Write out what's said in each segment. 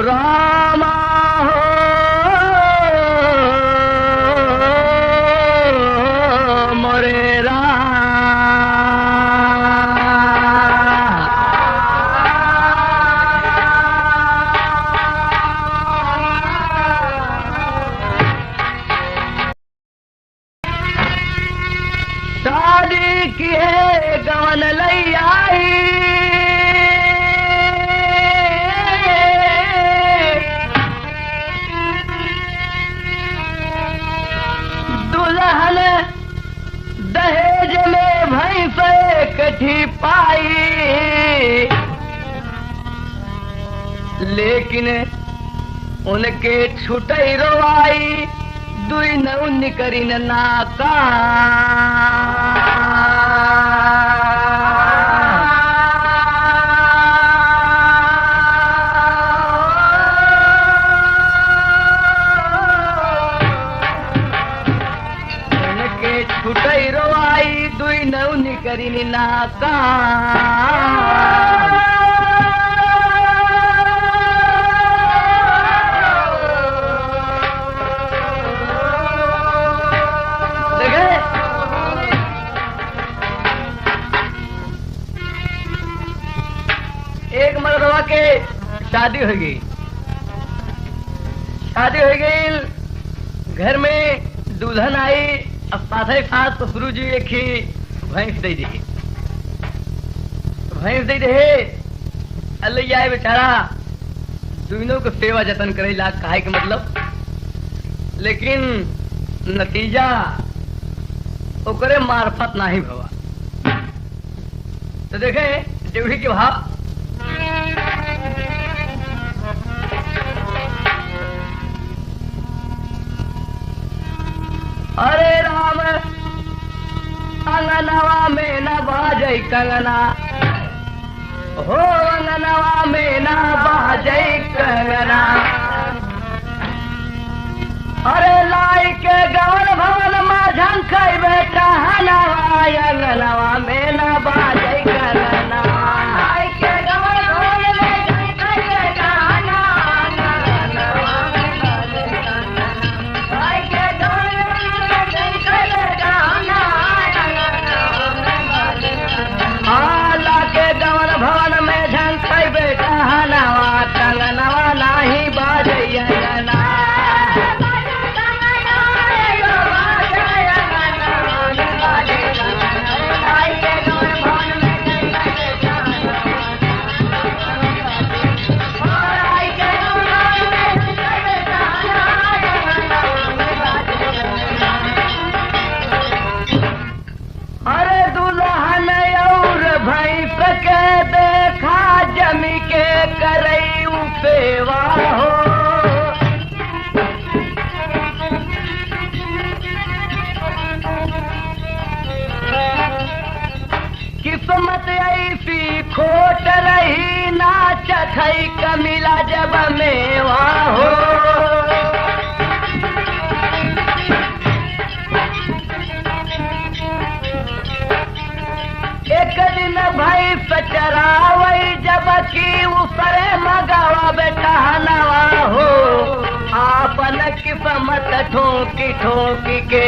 रामा हो मोरे शादी की है गवन लई आई दुल्हन दहेज में भैंस कठी पाई लेकिन उनके छुटई रोवाई दुई नौन करीन नाका उनके छुटई रोवाई दुई नौन करीन नाका एक मर्दवा के शादी हो गई घर में दुल्हन आई अब साथ ससुरु जी एक ही भैंस दे दी अल्लाह आए बेचारा दोनों को सेवा जतन करे ला काहे के मतलब लेकिन नतीजा ओकरे मार्फत नहीं भवा तो देखे ड्यूटी के भाव अरे राम अंगनवा में न बाजई कंगना हो अंगनवा में न बाजई कंगना अरे लाई के गवन भवन में झंखई बेटा हनवा अंगनवा में न बाजई कंगना कंगनवा नाही बाजैया अरे दुल्हन और भैंस के देखा जमी के करई सेवा हो किस्मत ऐसी खोट रही ना चखई कमिला जब मेवा हो एक दिन भैंस चरावई जब की ऊपरे मगावा बेटा नवा हो आपन किस्मत ठोकी ठोकी के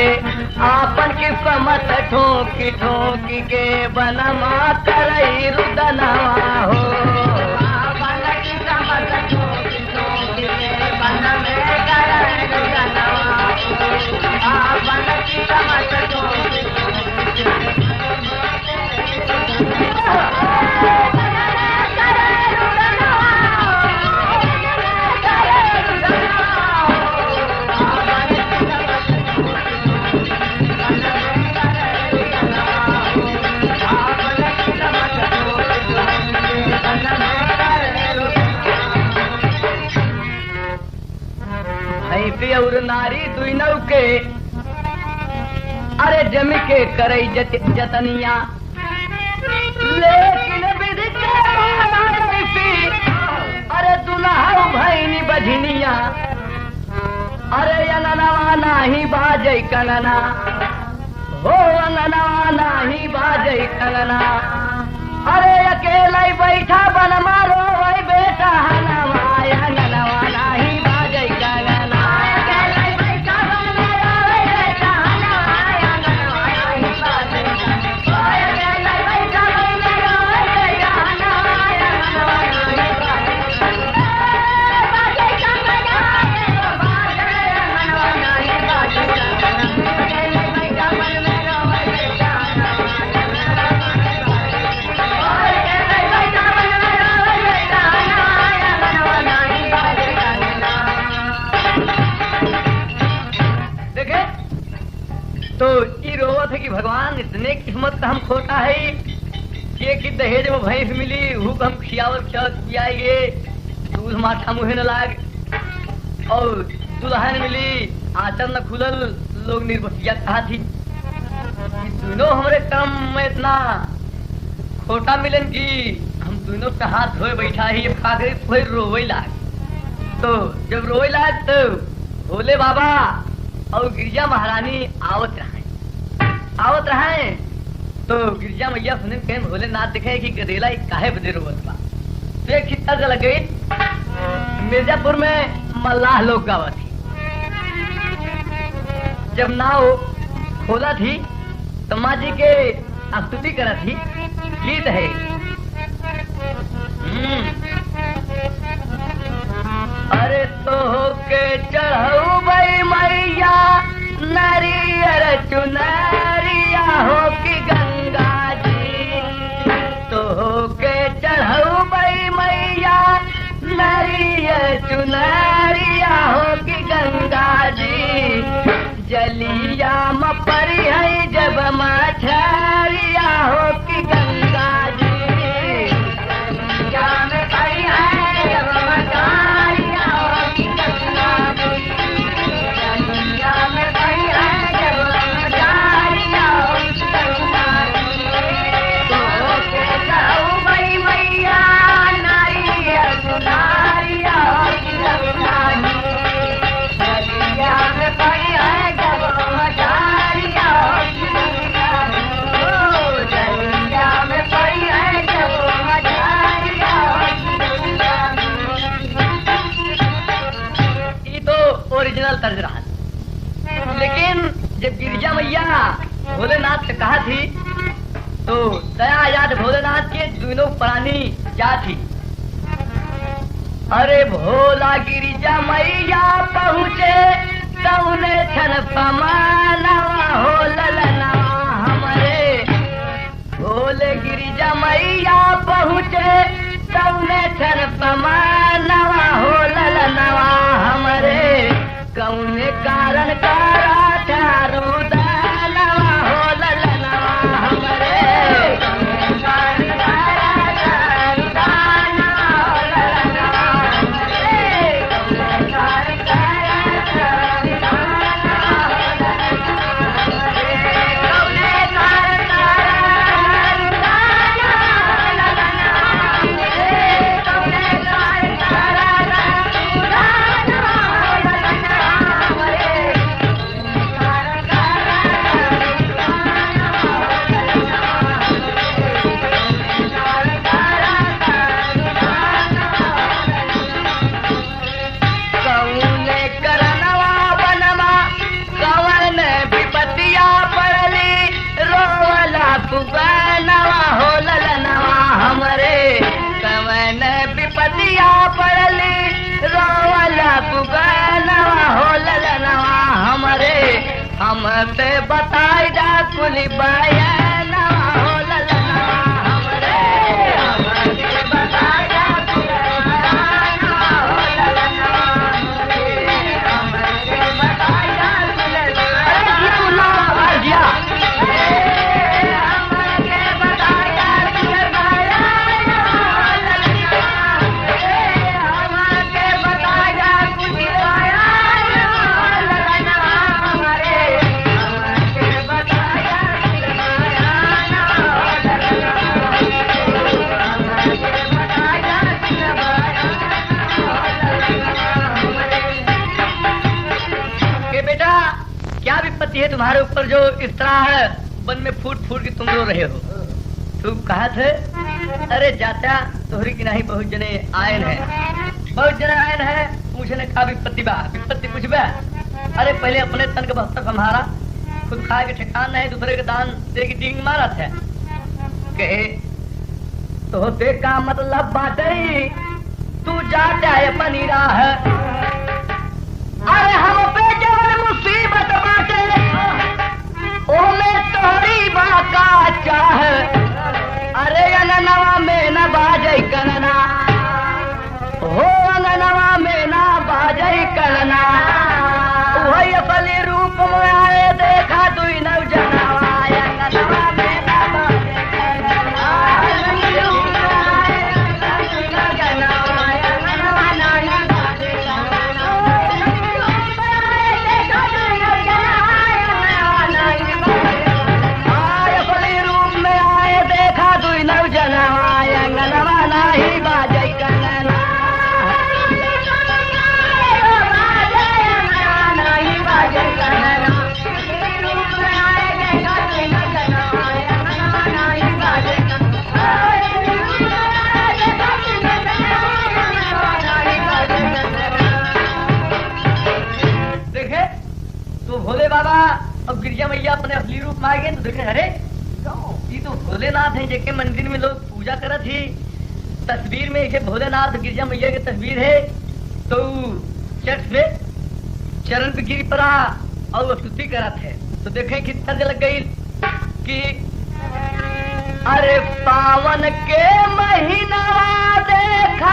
आपन किस्मत ठोकी ठोकी के बनमा करई रुदनवा हो आपन किस्मत ठोकी ठोकी के बनमे करई रुदनवा आपन किस्मत ठोकी ठोकी और नारी दुई नौ के अरे जम के करई जतनिया लेकिन विधि के अरे दुल्हा भैनी बझनिया अरे अंगनवा नाही बाजई कंगना हो अंगनवा नाही बाजई कंगना अरे अकेला बैठा बन मारो बेटा हनवा अंगनवा देखी दहेज में भैंस मिली हूँ हम खियावल खियाएंगे दूध माथा मुहे न लाग और दुल्हन मिली आचर न खुलल लोग निर्बसिया कहा थी दोनों हमारे कर्म में इतना खोटा मिलन की हम दोनों का हाथ धोए बैठा ही फिर रोवे लाग तो जब रोवे लाग तो भोले बाबा और गिरजा महारानी आवत रहे तो गिरजा मैया सुने कहीं भोलेनाथ दिखे कि गदेला काहे बदे रोवत बा तो एक चित्ता लग गई मिर्जापुर में मल्लाह लोग गावा थी जब नाव खोला थी तो माँ जी के स्तुति करा थी गीत है अरे तो के चढ़ऊ बई मैया नरियर चुनरिया हो कि गंगा जी तो के चढ़ऊ बई मैया नरियर चुनरिया हो कि गंगा जी जलिया मपरी है जब मछरिया हो कि गंगा जी जलिया में परी है जब मछरिया हो कि गंगा जी जलिया में परी है जब मछरिया हो कि गंगा जी तो के जाऊ बई मैया नारिया सुनारिया हो कि गंगा जी जलिया में परी है ओरिजिनल तर्ज रहा लेकिन जब गिरिजा मैया भोलेनाथ से कहा थी तो दया याद भोलेनाथ के दोनों प्राणी क्या थी अरे भोला गिरिजा मैया पहुँचे तौने छन पमानवा हो ललनवा हमरे भोले गिरिजा मैया पहुँचे तौने छन पमानवा हो ललनवा हमरे कौने कारण कारा चारू दानवा हो ललनवा हमरे कौने कारण कारा चारू दानवा हो ललनवा हमरे कौने कारण कारा चारू दानवा हो ललनवा हमरे कौने कारण कारा चारू दानवा हो ललनवा हमरे कौने कारण कारा चारू दानवा हो ललनवा विपतिया पड़ली रोवला पुगनवा हो ललनवा हमरे हमसे बताई जा कुली बयानवा हो ललनवा हमरे हमसे बताई जा कुली बयानवा हो ललनवा हमरे हमसे बताई जा कुली बयानवा हो ललनवा है तुम्हारे ऊपर जो इस तरह वन में फूट फूट के तुम रो रहे हो तुम कहा थे अरे जाता तोहरी की नहीं बहुत जने आयन है बहुत जने आयन है पूछने का विपत्ति कुछ बा अरे पहले अपने तन के बस्तर संभारा खुद खाए के ठिकान नहीं दूसरे के दान दे की डींग मारा था कहे तो देख का मतलब बाटे तू जाता है अपनी राह अरे हम पे जवन मुसीबत बाटे ओमे तोहरी बाका चाह अरे अननवा में न बाजई कनना हो अननवा में न बाजई कनना वही असली रूप में आए देखा दुई नव जनावा अननवा में न बाजई कनना भोलेनाथ है जेके मंदिर में लोग पूजा करत ही। तस्वीर में एक भोलेनाथ गिरजा मैया की तस्वीर है, तो चर्च में चरण पे गिर पड़ा और स्तुति करत है। तो देखें किस तरह लग गई कि अरे पावन के महीना देखा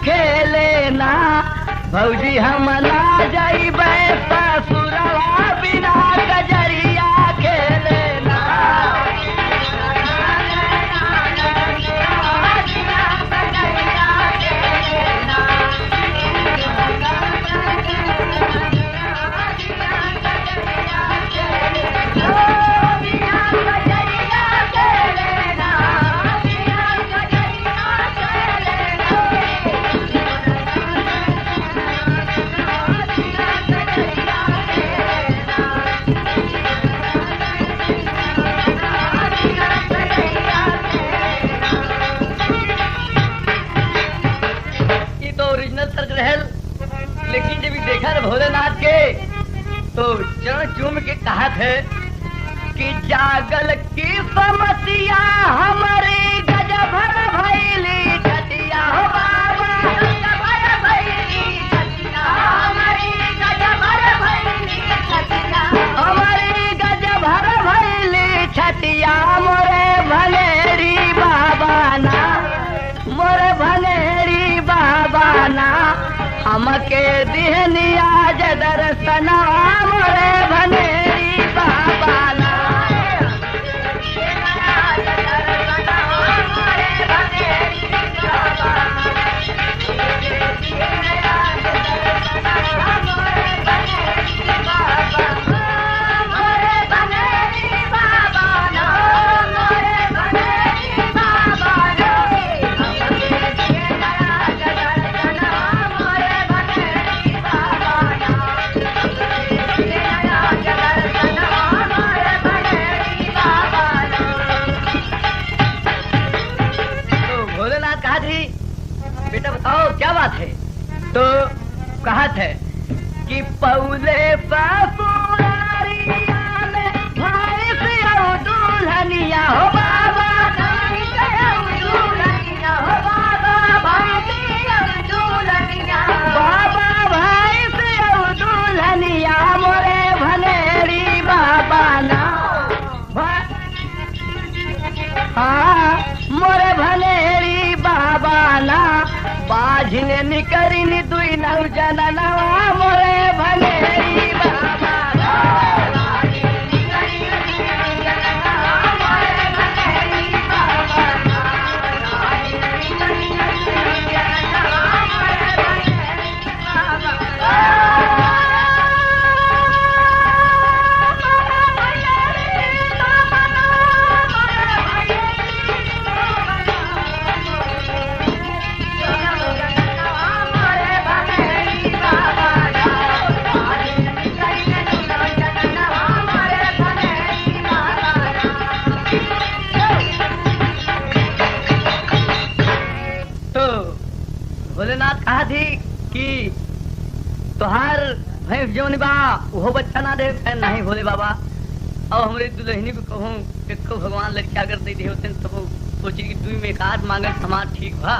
खेलेना भौजी हम ना जाइबे ससुरवा बिना कजरिया खेलेना। लेकिन जब देखा भोलेनाथ के तो चरण चूम के कहा थे कि जागल की समस्या हमारे गजब भैली छतिया हो बाबा हमारी गजब भैली छतिया मोरे भलेरी बाबा ना मोरे भलेरी बाबा ना हमके दिहनिया दर्शना मोरे भनेरी बाबा ना। बेटा बताओ क्या बात है? तो कहा थे कि पौले ससुरारिया में भाई से दुल्हनिया हो बाबा भाई से दुल्हनिया मोरे भनेरी बाबा ना हाँ मोरे भनेरी बाबा ना बाझने निकरिनी दुई नौ जननवा मोरे भनेरी बाबा भोलेनाथ कहा थी कि तुहार भैंस जो निभा वो बच्चा ना दे नहीं भोले बाबा और हमारे दुल्हनी को कहूँ कि भगवान लड़किया कर दी होते तो सोची कि तू में एक आध मांगे समाज ठीक भा।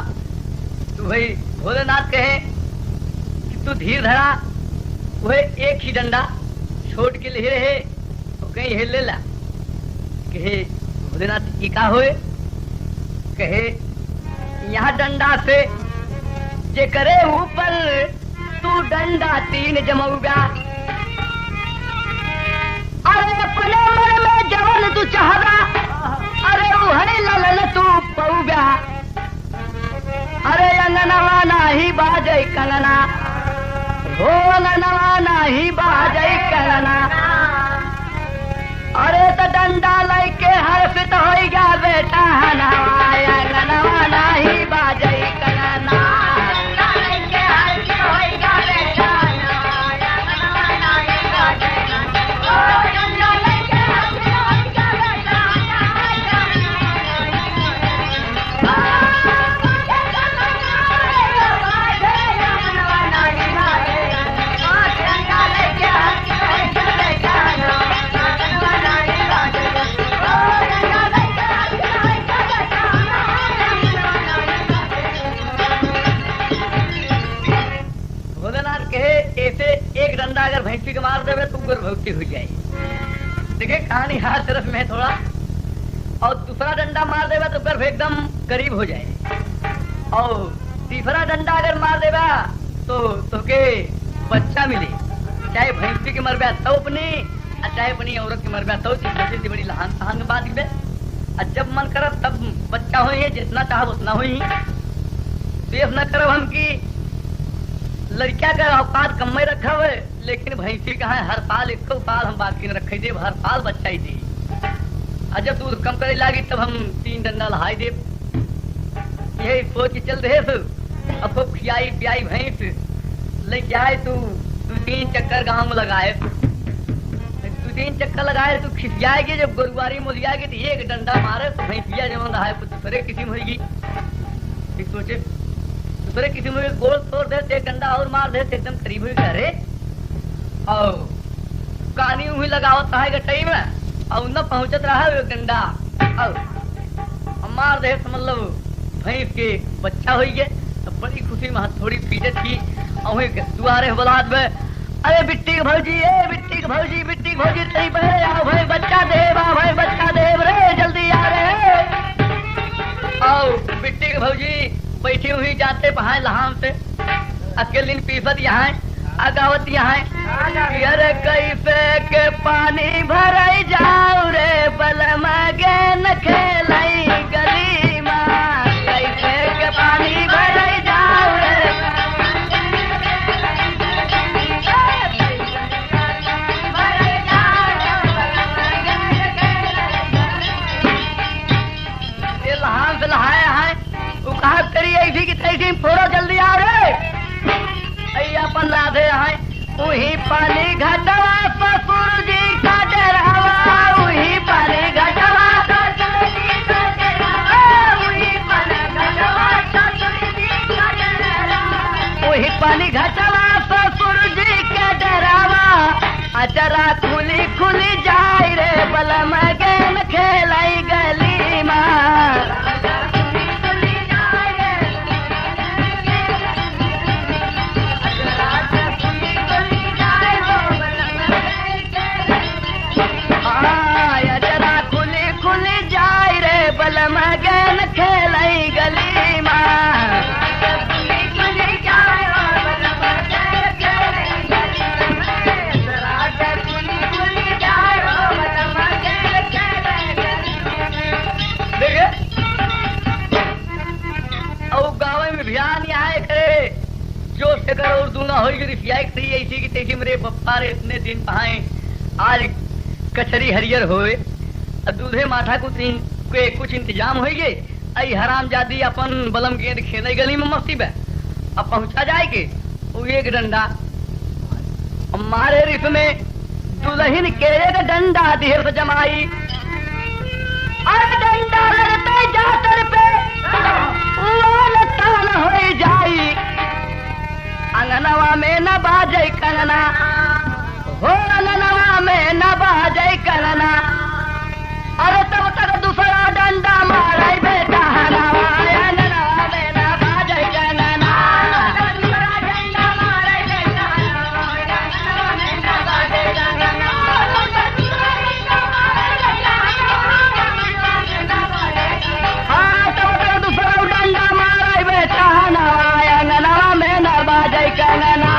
तो भाई भोलेनाथ कहे कि तू धीर धरा वह एक ही डंडा छोड़ के ले रहे तो कहीं हेल ले ला। कहे भोलेनाथ की का होए? कहे यहाँ डंडा से जे करे ऊपर तू डंडा तीन जमौगा अरे अपने मन में जवन तू चाहगा अरे उहरे ललन तू पौगा अरे अंगनवा नाही बाजै कंगना हो अंगनवा नाही बाजै कंगना अरे तो डंडा लेके हर्षित होइगा बेटा हनवा अंगनवा नाही बाजै कंगना Oh, उल्टी हो जाए। देखिए कहानी हर तरफ में थोड़ा, और दूसरा डंडा मार देगा तो गर्भ एकदम करीब हो जाए, और तीसरा डंडा अगर मार देगा तो के बच्चा मिले, चाहे भैंसी के मर गया तो अपनी, चाहे अपनी औरत के मर गया तो छोटी बड़ी लहान तहान के बात में, और जब मन कर तब बच्चा हो, जितना चाहो उतना हो। देख न करो हम की लड़किया का औकात कम में रखा हुए, लेकिन भैंसी कहा हर पाल एक पाल हम बाकी न रखे दे, हर पाल बच्चा ही दे। और जब दूध कम करे लागी तब हम 3 डंडा लहाई दे। यही सोच के चल रहे थे। अब खूब खियाई पियाई भैंस लेके आए, तू 3 चक्कर गाँव में लगाए, 3 चक्कर लगाए तो खिसियाएगी। जब गोरुआरी मोलियाएगी तो एक डंडा मारे तो भैंसिया जब रहा है कुछ दूसरे किस्म होगी। सोचे दूसरे किस्म में गोल तोड़ देते, एक डंडा और मार देते, एकदम करीब हुई करे और कहानी हुई लगावत है गटई में, और न पहुंचत रहा है डंडा और मार दे, मतलब भैंस के बच्चा हो गए। तो बड़ी खुशी में थोड़ी पीछत की, और दुआरे बलाद में, अरे बिट्टी भौजी, ए बिट्टी भौजी, बिट्टी भौजी तेरी बहरे आओ भाई, बच्चा देव, आओ भाई बच्चा देव रे, जल्दी आ रहे। आओ बिट्टी भौजी बैठी हुई जाते पहाड़ लहाम से, अकेली पीसत यहाँ अगावत यहाँ, अरे कैसे के पानी भराई जाऊ रे, बलम गेन खेलाई गली माँ, कैसे के पानी भराई जाऊ रे, ये लहाम से लहाया है। वो कहा करी ऐसी की तैसी फोड़ो, जल्दी आ रे, अपन राधे है। वही पानी घटवा ससुर जी का डरावा, वही पानी घटवा ससुर जी का डरावा, वही पानी घटवा ससुर जी का डरावा, वही पानी घटवा ससुर जी का डरावा, अचरा खुली खुली जाए रे, बलम गेम खेलाई गली माँ, मगन खेलाई गली माँ, देखिए और गाँव में भियान आए करे जो से कर और दूंगा हो गई ऐसी की तैसी मेरे पप्पा रे इतने दिन पहाए, आज कचरी हरियर होए, दूधे माठा कुछ इंतजाम हो गए। आई हराम जादी अपन बलम गेंद खेले गली में मस्ती में, अब पहुंचा जाए के वो एक डंडा मारे रिफ में दुल्हन के एक डंडा देर से जमाई, डंडा लड़ते जातर पे तान हो जाई, अंगनवा में न बाजे कंगना हो, अंगनवा में न बाजे कंगना, अरे तब तक दूसरा डंडा मारा बेटा हलावा, अंगनवा में न बाजे कंगना, दूसरा डंडा मारा बेटा हलावा, अंगनवा में न बाजे कंगना, हाँ तब तक दूसरा डंडा मारा बेटा हलावा, अंगनवा में न बाजे कंगना।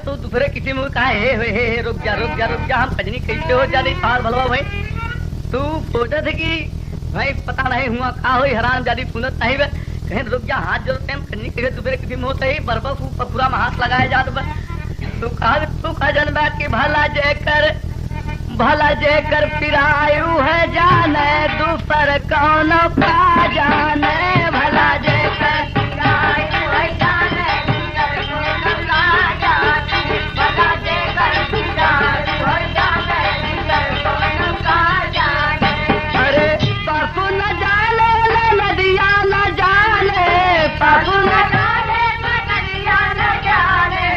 तो दूसरे किसी में कहा हे रुक जा रुक जा रुक जा, हम कजनी कैसे हो जाती पार भलवा भाई, तू सोचा थे कि भाई पता नहीं हुआ कहा हो हराम जादी पुनत नहीं बे, कहीं रुक जा हाथ जोड़ते हम कजनी कैसे दूसरे किसी में होते ही बर्बा पूरा में हाथ लगाया जात बा, तू कहा जनबा की भला जे कर पिरायु है जाने, दूसर कौन का जाने, भला जे कर पिरायु है जाने, अरे पापू न जाने नदिया न जाने, पापू न जाने नदिया न जाने,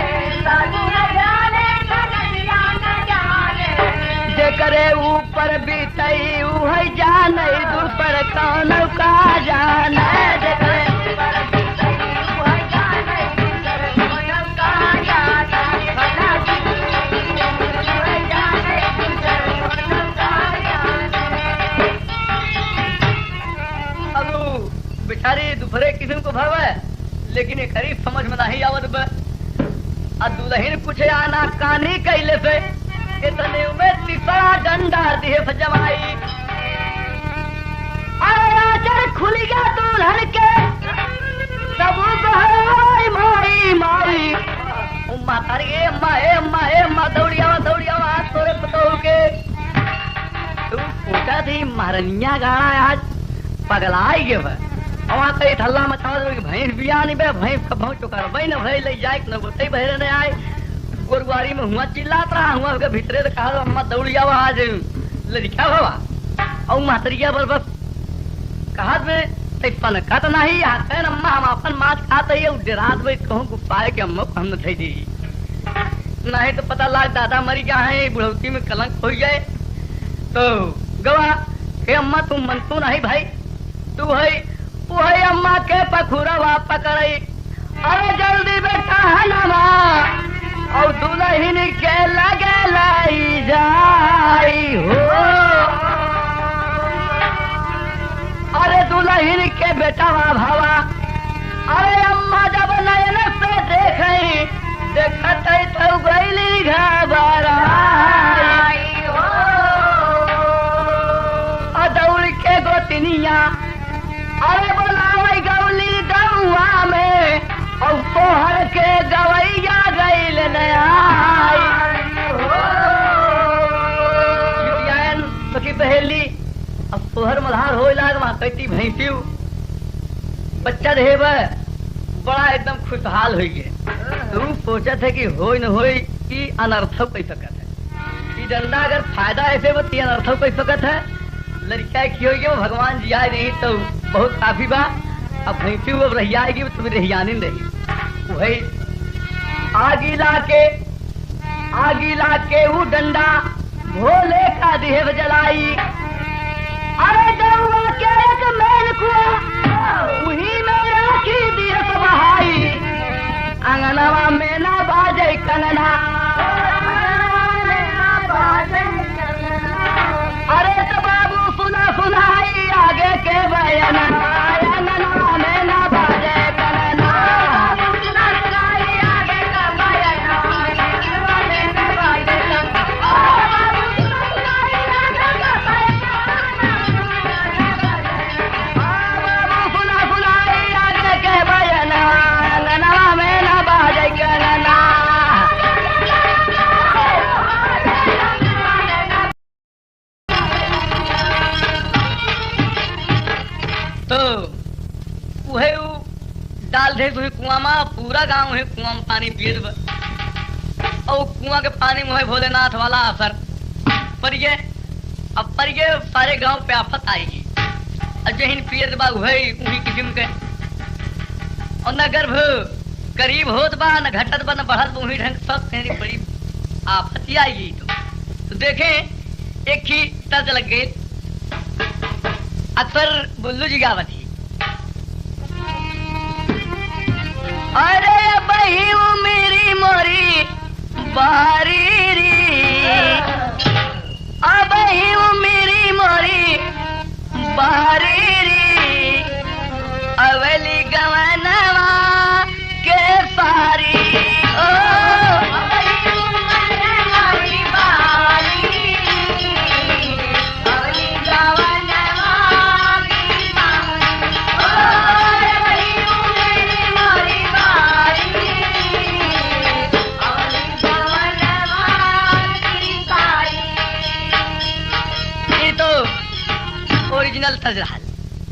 ऊपर बीतई उह जान दूसर कौन का जान बेचारी दुपहरे किस्म को भाव है लेकिन एक खरीफ समझ में नहीं आवत बा दुल्हन कुछ आना कानी कैले से इतने में तिसरा डंडा दिए जमाई अरे आचर खुल गया दुल्हन के सब माई माई उम्मा तारी अम्मा दौड़ी आवा तोरे बताओ के तू पूछा थी महारनिया गाना आज पगलाई गे बा वहाँ कई हल्ला मचाओ भैंस बिया नहीं बे भैंस का भौं चुका भाई न भाई ले जाए न बोते बहरे न आए गोरुआरी में हुआ चिल्लात रहा हुआ उसके भीतरे से कहा अम्मा दौड़ी आवा आज लड़का बाबा और मातरिया बस बस कहा में पन कत नहीं आते न अम्मा हम अपन माछ खाते ही रात में कहूँ गुप्पाए के अम्मा को हम न थे दी नहीं तो पता लाग दादा मरी गया है बुढ़ौती में कलंक हो जाए तो गवा हे अम्मा तुम मनतू नहीं भाई तू है वही अम्मा के पखुरवा पकड़ई अरे जल्दी बेटा हनमा और दुल्हन के लगे लाई जाई हो अरे दुल्हन के बेटा भावा अरे अम्मा जब नयन से देखत तो गईली घबराई हो दौड़ के गोतनिया अरे बोलावई गौली गौआ में और तोहर के गवैया गईल नया पहली अब तोहर मल्हार हो लाग वहां कहती भैंसी बच्चा रहे बड़ा एकदम खुशहाल हो गए तू सोचा था कि हो न हो कि अनर्थक कह सकत है कि डंडा अगर फायदा ऐसे बती अनर्थक कह सकत है लड़का की होगी वो भगवान जी आए नहीं तो बहुत काफी बा अब भैंसी अब रही आएगी तुम्हें रहियानी नहीं वही आगी ला के वो डंडा भोले का देह जलाई अरे गौवा के एक मैल को वही में राखी दिए बहाई अंगनवा में ना बाजे कनना अरे तो बाबू सुनाई आगे के बयाना अंगनवा में ना बाजे कनना सुनाई आगे का बयाना अंगनवा में ना बाजे डाल दे तुहे कुआं में पूरा गांव है कुआं में पानी पिए और कुआं के पानी में भोलेनाथ वाला असर पर ये अब पर ये सारे गांव पे आफत आएगी और जहिन पिए बा वही उन्हीं किस्म के और न गर्भ करीब होत बा न घटत बा न बढ़त उन्हीं ढंग सब तेरी बड़ी आफत ही आएगी तो देखें एक ही तर्ज लग गई अक्सर बुल्लू जी गावत ही अरे बही मेरी मोरी बारी री अब मेरी मोरी बारी री अवली गवनवा के सारी ओ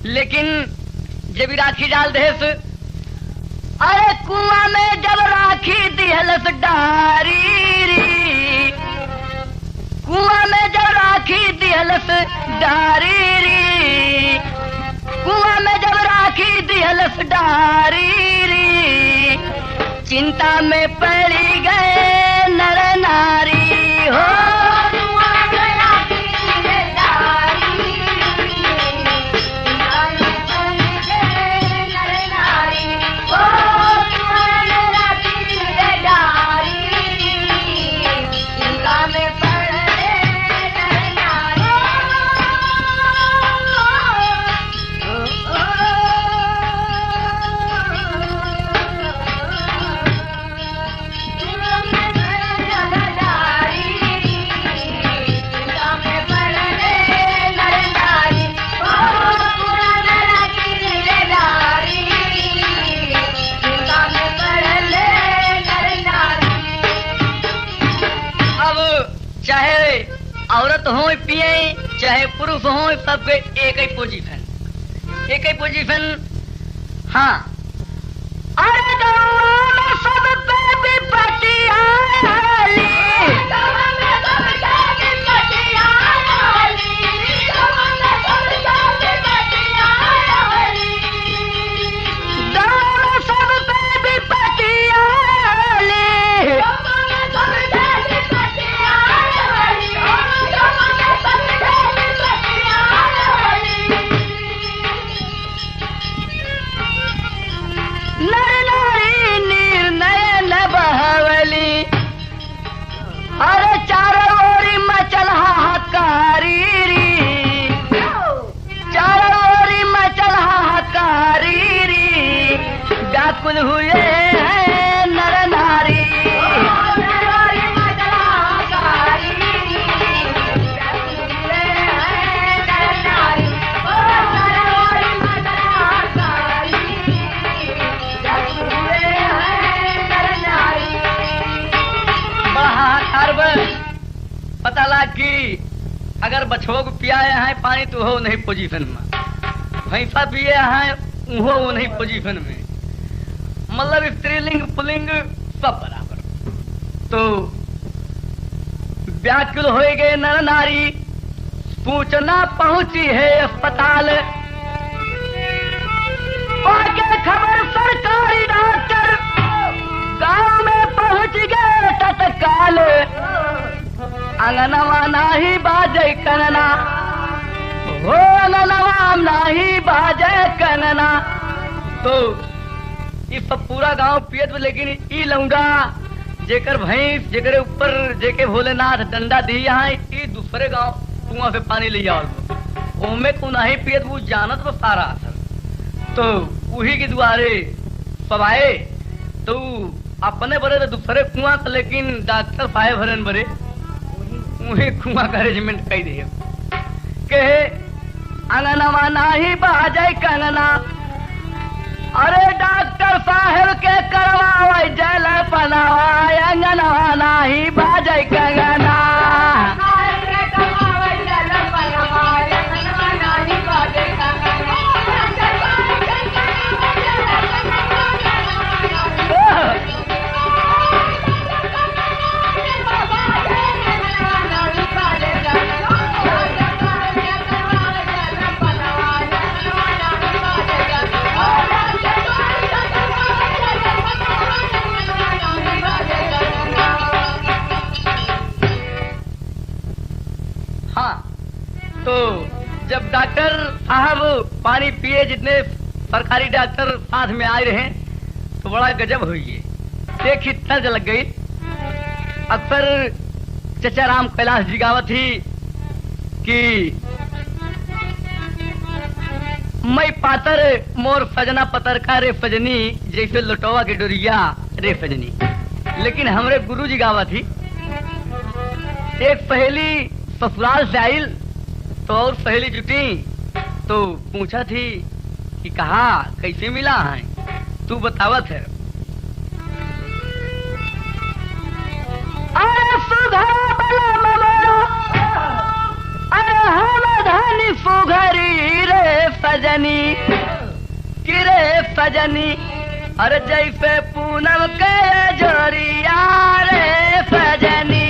लेकिन जब राखी डाल देस अरे कुआं में जब राखी दिहलस डारी री कुआं में जब राखी दिहलस डारी री कुआं में जब राखी दिहलस डारी री चिंता में पड़ी गए नर नारी हो चाहे औरत हो पिए चाहे पुरुष हो, सबके एक ही पोजीशन, एक ही पोजीशन। हाँ, अरे गाँव में सब पे विपत्ति आली, गाँव में सब पे विपत्ति आली, गाँव में सब पे विपत्ति आली, गाँव में सब पे विपत्ति आली, गाँव में सब पे विपत्ति आली, गाँव में सब पे विपत्ति आली। नर नारी निर्णय न बहवली, अरे चारों ओरी मचल हाहाकारी री, चारों ओरी मचल हाहाकारी री, व्याकुल हुए हैं नर नारी। पता लगा कि अगर बछवा को पियाए हैं पानी तो हो नहीं पोजीशन में, भैंसा पिए हैं वो नहीं पोजीशन में, मतलब स्त्रीलिंग पुलिंग सब बराबर। तो व्याकुल हो गए नर नारी, सूचना पहुंची है अस्पताल, आगे खबर सरकारी डॉक्टर गांव में पहुंच गए तत्काल, अंगनवा नाही बाजे कनना, हो अंगनवा नाही बाजे कनना। तो ये सब पूरा गांव पियत, लेकिन ई लौंडा जेकर भैंस जेकरे ऊपर जेके भोलेनाथ डंडा दिया है, ई दूसरे गांव कुआं से पानी ले आओ, ओमे को नहीं पियत, वो जानत वो सारा असर। तो वही के दुआरे सब आए, तो अपने बरे तो दूसरे कुआं, लेकिन डॉक्टर साहेब हरन बरे वही कुआं का अरेंजमेंट कर दिए के अंगनवा नाही बाजे कंगना, अरे डॉक्टर साहेब के करवाओ जल पनावा, अंगनवा नाही बाजे कंगना। तो जब डॉक्टर साहब पानी पिए, जितने सरकारी डॉक्टर साथ में आए रहे, तो बड़ा गजब हुई है। एक ही तर्ज लग गई। अक्सर चचा राम कैलाश जी गावत थी कि मैं पातर मोर सजना पतर का रे फजनी, जैसे लुटवा की डोरिया रे फजनी। लेकिन हमरे गुरु जी गावत थी, एक सहेली ससुराल से आइल तो और सहेली जुटी, तो पूछा थी कि कहा कैसे मिला है, तू बतावत है। अरे सुघर बला ममरो, अरे हम धनी सुघरी रे सजनी, कि रे सजनी, अरे जैसे पूनम के जोरिया रे सजनी।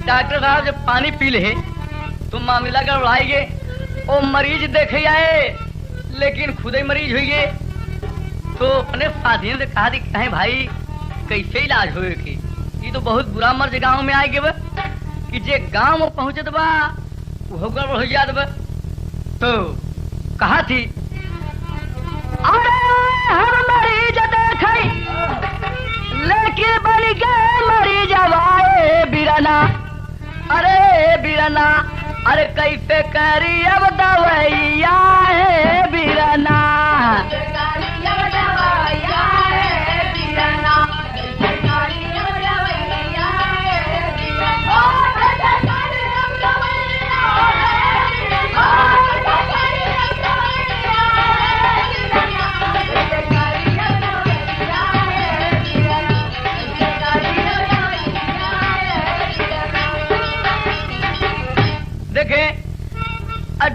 डॉक्टर साहब जब पानी पी ले तो मामला गड़बड़ाई गए, वो मरीज देखे आए लेकिन खुद ही मरीज हुई गए। तो अपने साथियों से कहा कि कहें भाई कैसे इलाज हो कि ये तो बहुत बुरा मर्ज गांव में आए गए कि जे गांव में पहुंचत बा वो गड़बड़ हो जात बा। तो कहा थी अरे हम मरीज देखे लेकिन बन गए मरीज आए बिरना, अरे बिरना अरे कैसे करी अब दवैया है बिरना,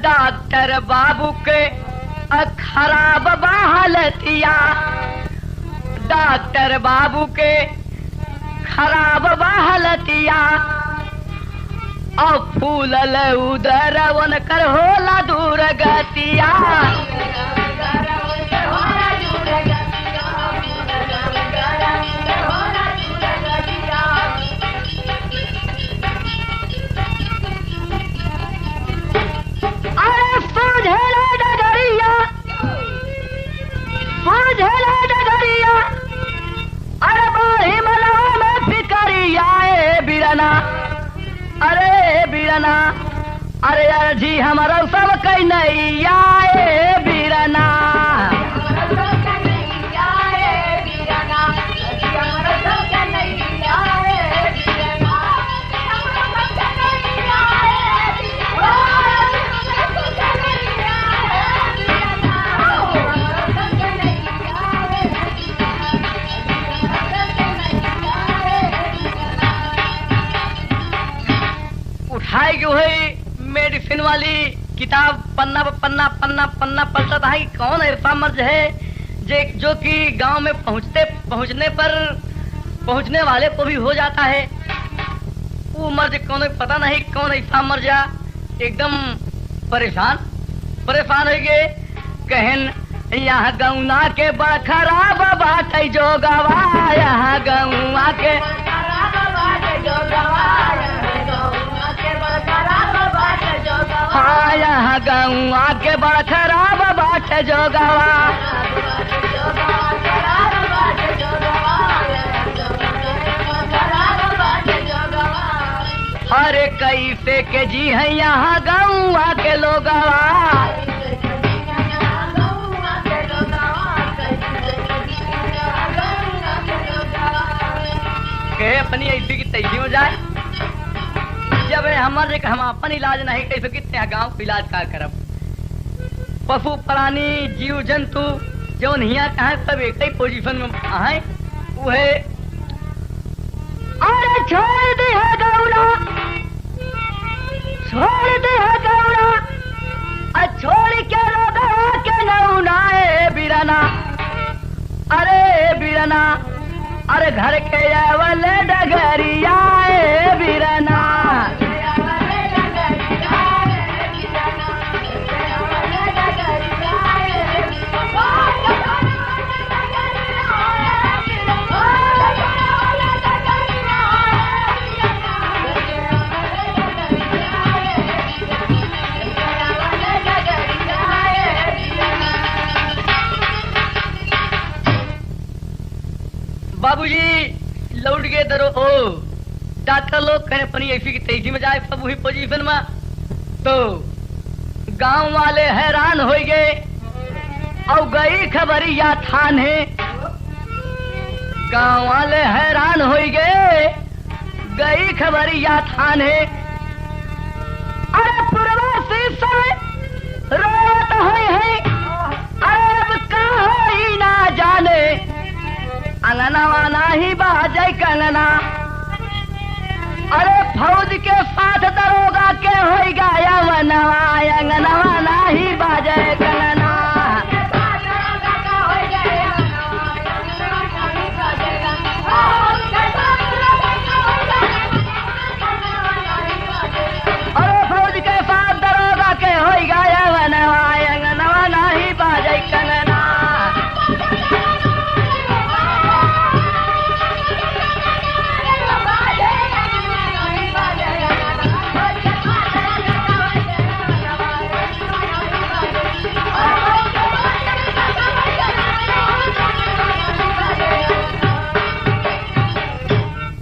डॉक्टर बाबू के खराब बहालतिया, डॉक्टर बाबू के खराब बहालतिया, और फूलल उदर उनकर होला दूर गतिया। अरे बाही मनवा में फिकरिया बिरना, अरे बिरना, अरे अर्जी हमारा सब कई नहीं आए बिरना। उठाई क्यों है मेडिसिन वाली किताब, पन्ना पन्ना पन्ना पन्ना पलटा था कि कौन ऐसा मर्ज है जो कि गांव में पहुंचने वाले को भी हो जाता है। वो मर्ज कौन पता नहीं, कौन ऐसा मर्ज एकदम परेशान हो गए। कहन यहाँ गौना के बड़ खराब बात जो गवा, यहाँ गौआ के हाँ, यहाँ गौआ के बड़ खराब बात जो गवा। अरे कैसे के जी है यहाँ गौआ के लोगवा, के अपनी ऐसी की तैसी हो जाए। जब हमारे हम अपन इलाज नहीं कैसे कितने गांव को इलाज का करब। पशु प्राणी जीव जंतु जो हिया कहा सब एक ही पोजीशन में आए वह। अरे छोड़ दे है गौरा, छोड़ दे है गौरा, छोड़ के रोगा के नौना बिरना, अरे बिरना, अरे घर के आवले डगरिया बिरना। बाबूजी लौट गए दरो ओ डॉक्टर लोग कहे अपनी ऐसी की तेजी में जाए सब वही पोजीशन में। तो गांव वाले हैरान हो गए और गई खबरिया थाने। गांव वाले हैरान हो गए, गई खबरिया थाने। अरे पूर्वासी सब रोत है, अरे अब कहाँ ही ना जाने, अंगनवा नाही बाजे कंगना। अरे फौज के साथ दरोगा के हो गया मनवा, अंगनवा नाही बाजे कंगना। अरे फौज के साथ दरोगा के हो गया मनवा, अंगनवा नाही बाजे कंगना।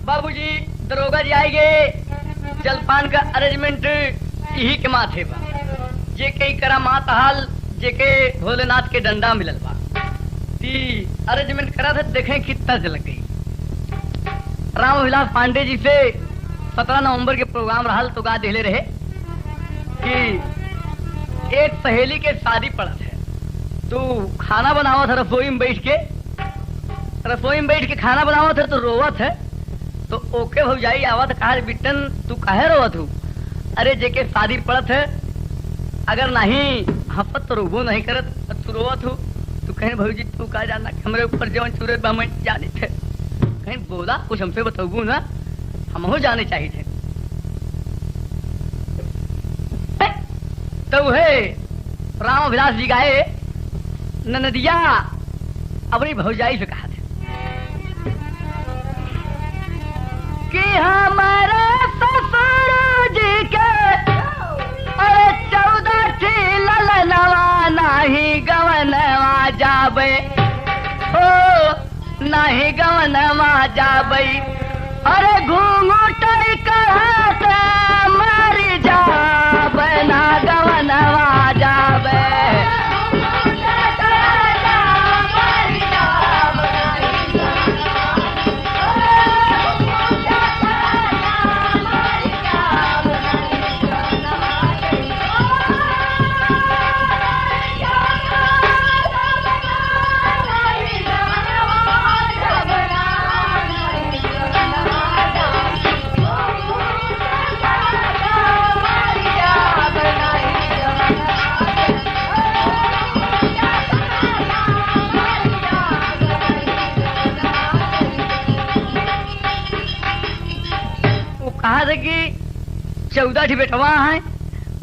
बाबूजी दरोगा जी आएंगे, जलपान का अरेंजमेंट यही के माथे बा जेके करा मात हाल जेके भोलेनाथ के डंडा मिलल बा ती अरेंजमेंट करा था देखें कितना लग गई। रामविलास पांडे जी से 17 नवंबर के प्रोग्राम रहल तो गा दिले रहे कि एक सहेली के शादी पड़त है, तू खाना बनावत है रसोई में बैठ के खाना बनावत है तो रोवत है, तो ओके भौजाई आवत कहा बिट्टन तू काहे रोवत हूँ? अरे जेके शादी पड़त है अगर नहीं हफत तो रोबो नहीं करत तू रोवत हूँ। तू कहीं भौजी तू का जाना हमरे ऊपर जवन चूरत बा मैं जाने थे, कहीं बोला कुछ हमसे बताऊँ ना, हम हो जाने चाहिए थे। तो है रामविलास जी गाए ननदिया अपनी भौजाई से कहा थे कि हमारे ससुर जी के अरे 14 थी ललनवा नहीं गवनवा जाबे ओ नहीं गवनवा जाबे अरे घूंघट कहत मारी जाबे ना गवनवा जाबे। कहा था कि 14 ठी बेटवा है,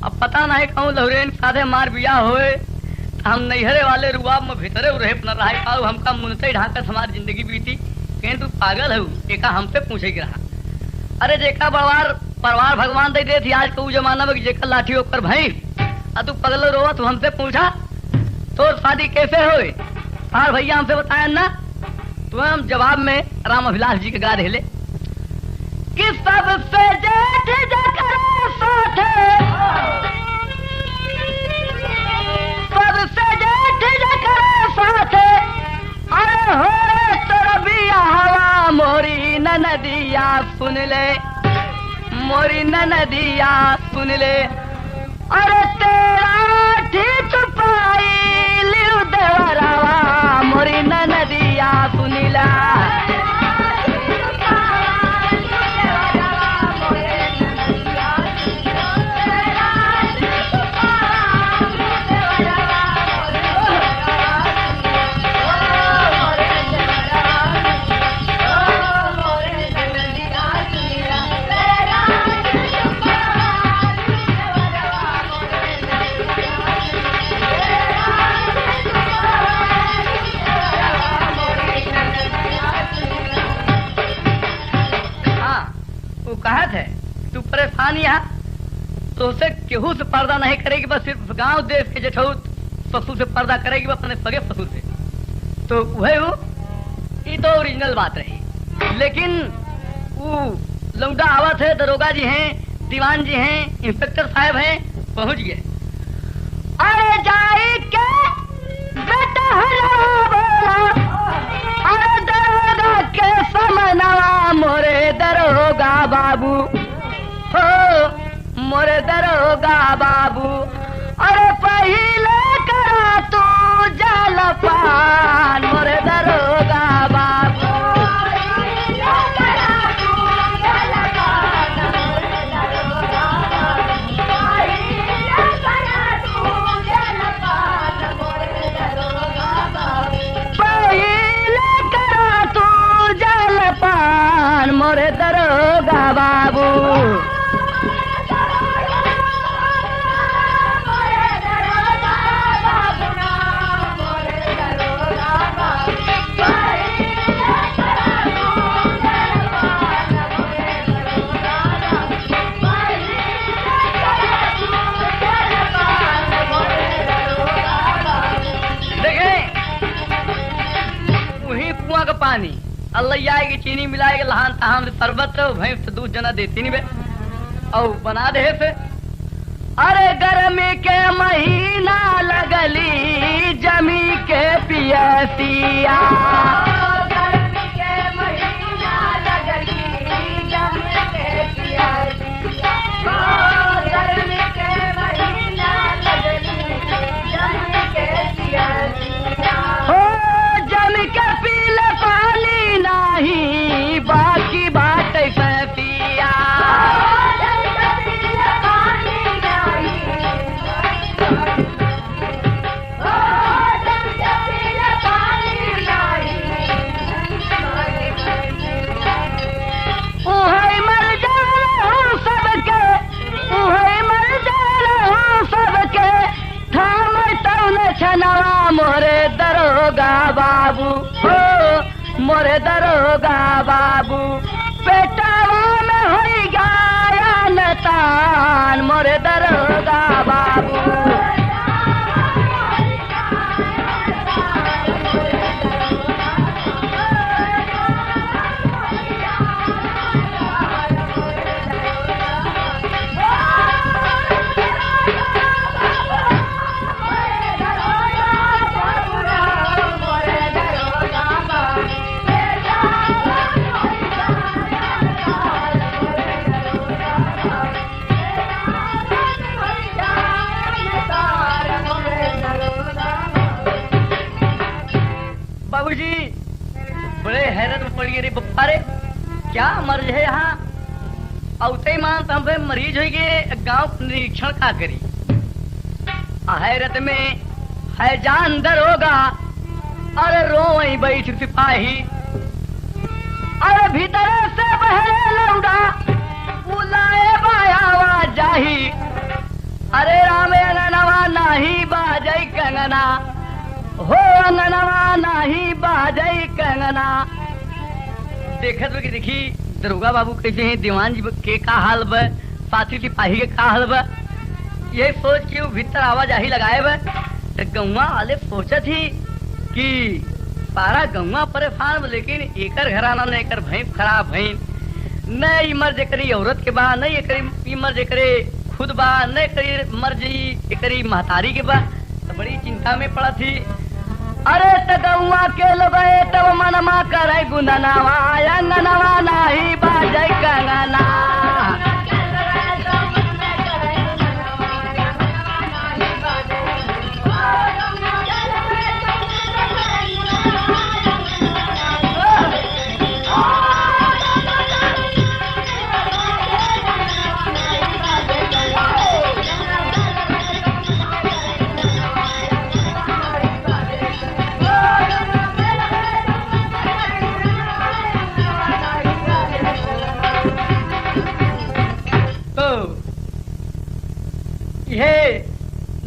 अब पता नहीं कहूँ लहरेन साधे मार बिया होए हम नैहरे वाले रुआब में भीतरे रहे न रहा पाऊ हमका मुनते ढाकर हमारी जिंदगी बीती। कहीं तू पागल है एका हमसे पूछे की रहा। अरे जेका परवार भगवान दे दे थी आज को जमाना में जेका लाठी होकर भाई अब तू पगल रोवा तू हमसे पूछा तो शादी कैसे हुई? हाँ भैया हमसे बताया ना। तो हम जवाब में रामविलास जी के गा दिले कि सबसे जेठ जकरा साथे सबसे जेठ जकरा साथे अरे हो तोर बिया हवा मोरी ननदिया सुन ले मोरी ननदिया सुन ले अरे तेरा ठीक पाई लियो देवरावा मोरी ननदिया सुनिला। कहत है तू परेशान यहाँ तो उसे केहू से पर्दा नहीं करेगी, बस सिर्फ गांव देश के जेठू ससुर से पर्दा करेगी, बस अपने सगे ससुर से। तो वही ये तो ओरिजिनल बात रही। लेकिन वो लौंडा आवत है, दरोगा जी हैं, दीवान जी हैं, इंस्पेक्टर साहब हैं, पहुंच गए। अरे जाई के बेटा अरे दरोगा के समनवा मोरे दरोगा बाबू हो मोरे दरोगा बाबू अरे पहिले करा तू जलपान मोरे दरोगा बाबू। मोरे दरोगा बाबू पानी अल्लाह आएगी चीनी मिलाएगी लहान तहाम शरबत भैंस से दूध जना देती नहीं बे और बना दे से अरे गर्मी के महीना लगली जमी के पियसिया गर्मी के महीना लगली जमी के पियसिया गर्मी के महीना लगली जमी के पियसिया हो जमी के पीले पानी नहीं बाकी बात पिया छनवा मोरे दरोगा बाबू हो मोरे दरोगा बाबू पेटावा में होई गाया नतान मोरे दरोगा बाबू बाबूजी बड़े हैरत में पड़ गए रे बप्पा रे क्या मर्ज है यहाँ औते मान तो हम मरीज हो गए गांव निरीक्षण का करी हैरत में है जान दर होगा अरे रो वही बैठ सिपाही अरे भीतर से बहरे लौड़ा बुलाए बायावा जाही अरे रामे अंगनवा नाही बाजई कंगना हो अंगनवा नाही बाजई कंगना देखत हो कि देखी दरोगा बाबू कैसे हैं दीवान जी के का हाल बा साथी सिपाही के का हाल बा ये सोच के वो भीतर आवाजाही लगाए बा तो गौवा वाले सोचत ही कि सारा गौवा परेशान बा लेकिन एकर घराना न एकर भैंस खराब भैंस न मर जेकरी औरत के बा न एकरी मर जेकरे खुद बा न एकरी मर जी एकरी महतारी के बा तो बड़ी चिंता में पड़ा थी अरे तगुआ के लोग तब मनमा करे गुंदनवा अंगनवा नाही बाजई कंगना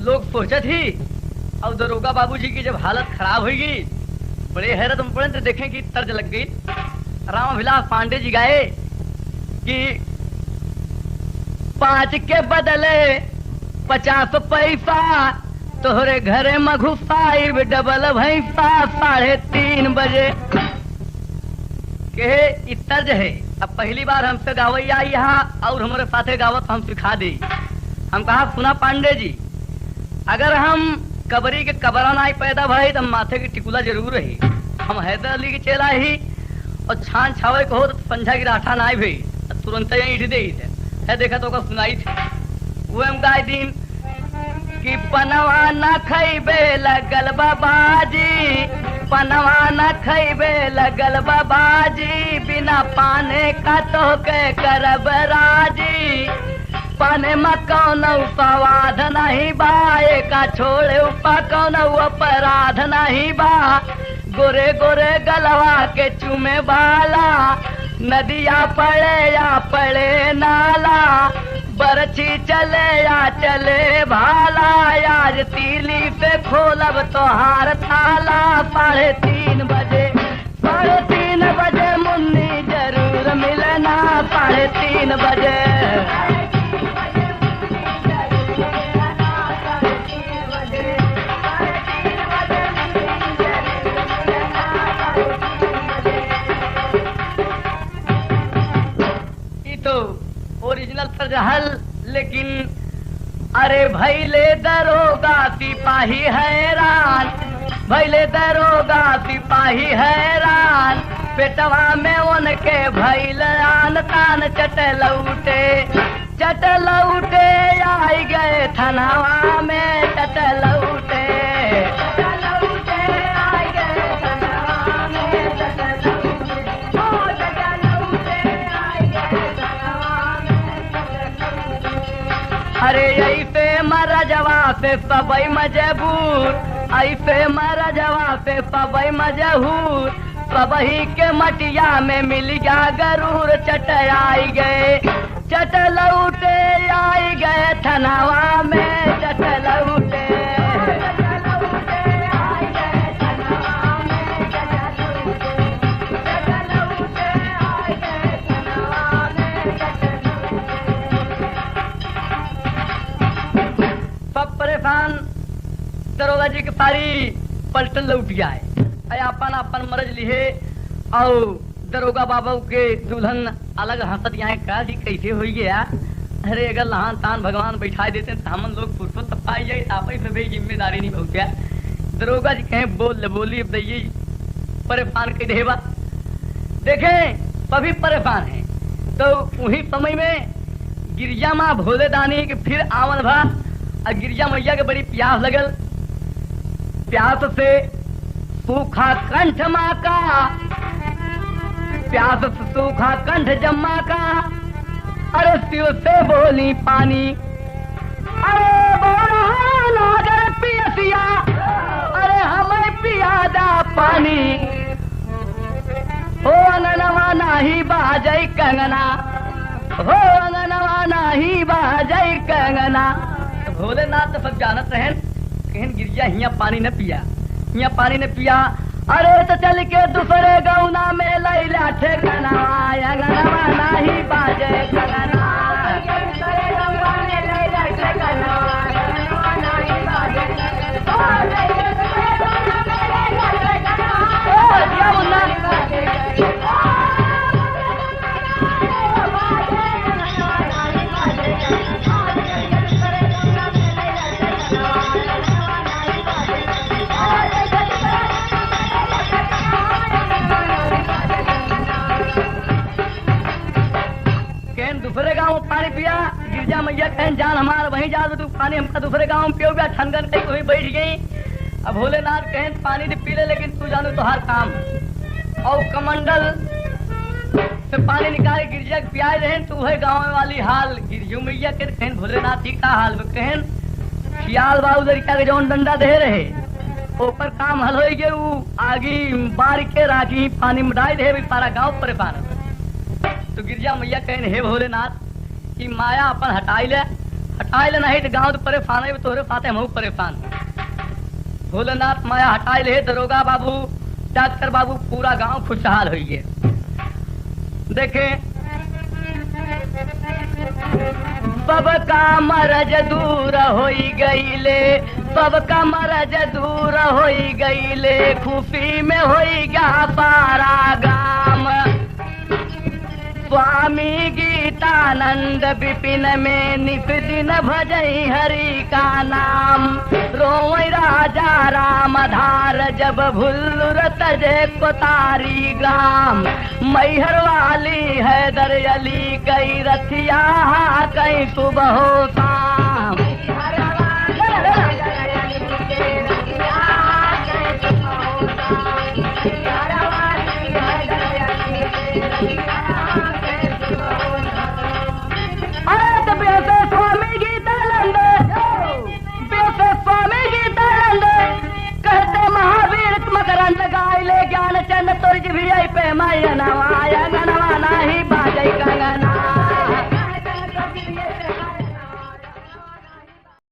लोग सोचत ही और दरोगा बाबूजी की जब हालत खराब होगी बड़े हैरत में पड़े तो देखें कि तर्ज लग गई राम विलास पांडे जी गाए कि 5 के बदले 50 पैसा तोहरे घरे मघु 5 डबल भैंसा 3:30 बजे के तर्ज है। अब पहली बार हमसे गावैया आई यहाँ और हमारे साथे गावत हम सिखा दी। हम कहा सुना पांडे जी अगर हम कबरी के कबरा नहीं पैदा भाई तो माथे की टिकुला जरूर रही। हम हैदर अली की चेला ही और छान छावे को हो तो पंजा की राठा नहीं भाई तुरंत ईट दे है देखा तो सुनाई थी वो हम गाय दिन कि पनवा न खैबे लगल बाबाजी पनवा न खैबे लगल बाबाजी बिना पाने का तो के करब राजी पाने में कौन उपवाद नहीं बा का छोड़े उपा कौन अपराध नहीं बा गोरे गोरे गलवा के चुमे बाला नदिया पड़े या पड़े नाला बरछी चले या चले भाला आज तीली से खोलब तोहार थाला 3:30 बजे 3:30 बजे मुन्नी जरूर मिलना 3:30 बजे ओरिजिनल तर्ज हल लेकिन अरे भैले दरोगा सिपाही हैरान, भैले दरोगा सिपाही हैरान, पेटवा में उनके भैल आन तान चटल उठे, चटल उठे आई गए थनावा में चटल उठे, अरे ऐसे मरजवा से सबई मजबूर, ऐसे मरजवा से सबई मजबूर, सबही के मटिया में मिल गया गरूर, चट आई गए चटल उठे आई गए थनावा में चटल उठे, सब परेशान। दरोगा जी के पारी पलटन लौट जाए, अपन अपन मरज लिहे और दरोगा बाबू के दुल्हन अलग हंसत यहाँ का जी कैसे हो गया। अरे अगर लहान तान भगवान बैठा देते तो हम लोग फुटफुट तब पाई जाए, आप ही से जिम्मेदारी नहीं हो गया। दरोगा जी कहें बोल बोली अब दइए परेशान के देवा देखे सभी परेशान है। तो वही समय में गिरजा माँ भोले दानी के फिर आवन भा और गिरजा मैया के बड़ी प्यास लगल, प्यास से सूखा कंठ माँ का, प्यास से सूखा कंठ जम्मा का, अरे शिव से बोली पानी, अरे बोला नागर पियसिया, अरे हमें पियादा पानी, हो अंगनवा नाही बाजई कंगना, हो अंगनवा नाही बाजई कंगना। भोलेनाथ सब जानत रहन, कहन गिरजा हिया पानी न पिया, हिया पानी न पिया, अरे तो चल के दूसरे गौना में लैला ठेकाना, अंगनवा नाही बाजे कंगना। दूसरे गांव पानी पिया, गिरजा मैया कहन जान हमार वहीं जा तू पानी हमका दूसरे गांव में पियो गया, ठनगन कहीं वहीं बैठ गई। अब भोलेनाथ कहन पानी तो पी ले लेकिन तू जानू तो हर काम, और कमंडल से पानी निकाल गिरजा के पियाए रहे तू है गाँव वाली हाल। गिरजू मैया के कहन भोलेनाथ जी का हाल कहन सियाल बाबू लड़का के जौन डंडा दे रहे ऊपर काम हल हो गए, आगे बार के राखी पानी में डाल दे सारा गाँव परेशान। तो गिरजा मैया कहन हे भोलेनाथ कि माया अपन हटाई ले नहीं तो गाँव तो परेशान है, तोहरे साथ हम परेशान। भोलेनाथ माया हटाई ले, दरोगा बाबू डॉक्टर बाबू पूरा गांव खुशहाल हो गए। देखे सबका मरज दूर हो गईले, सबका मरज दूर हो गईले, खुशी में हो गया सारा गाम। स्वामी गीतानंद विपिन में नित दिन भजई हरि का नाम, रोई राजा राम धार जब भुल्लुर तजे कोतारी ग्राम। मैहर वाली हैदर अली कई रथिया कई सुबह हो शाम। स्वामी गीतानंद कहते महावीर मकरंद गायले ज्ञान चंद तुर्ज भी पे मैया नवाया गनवा नाही बाजई कंगना।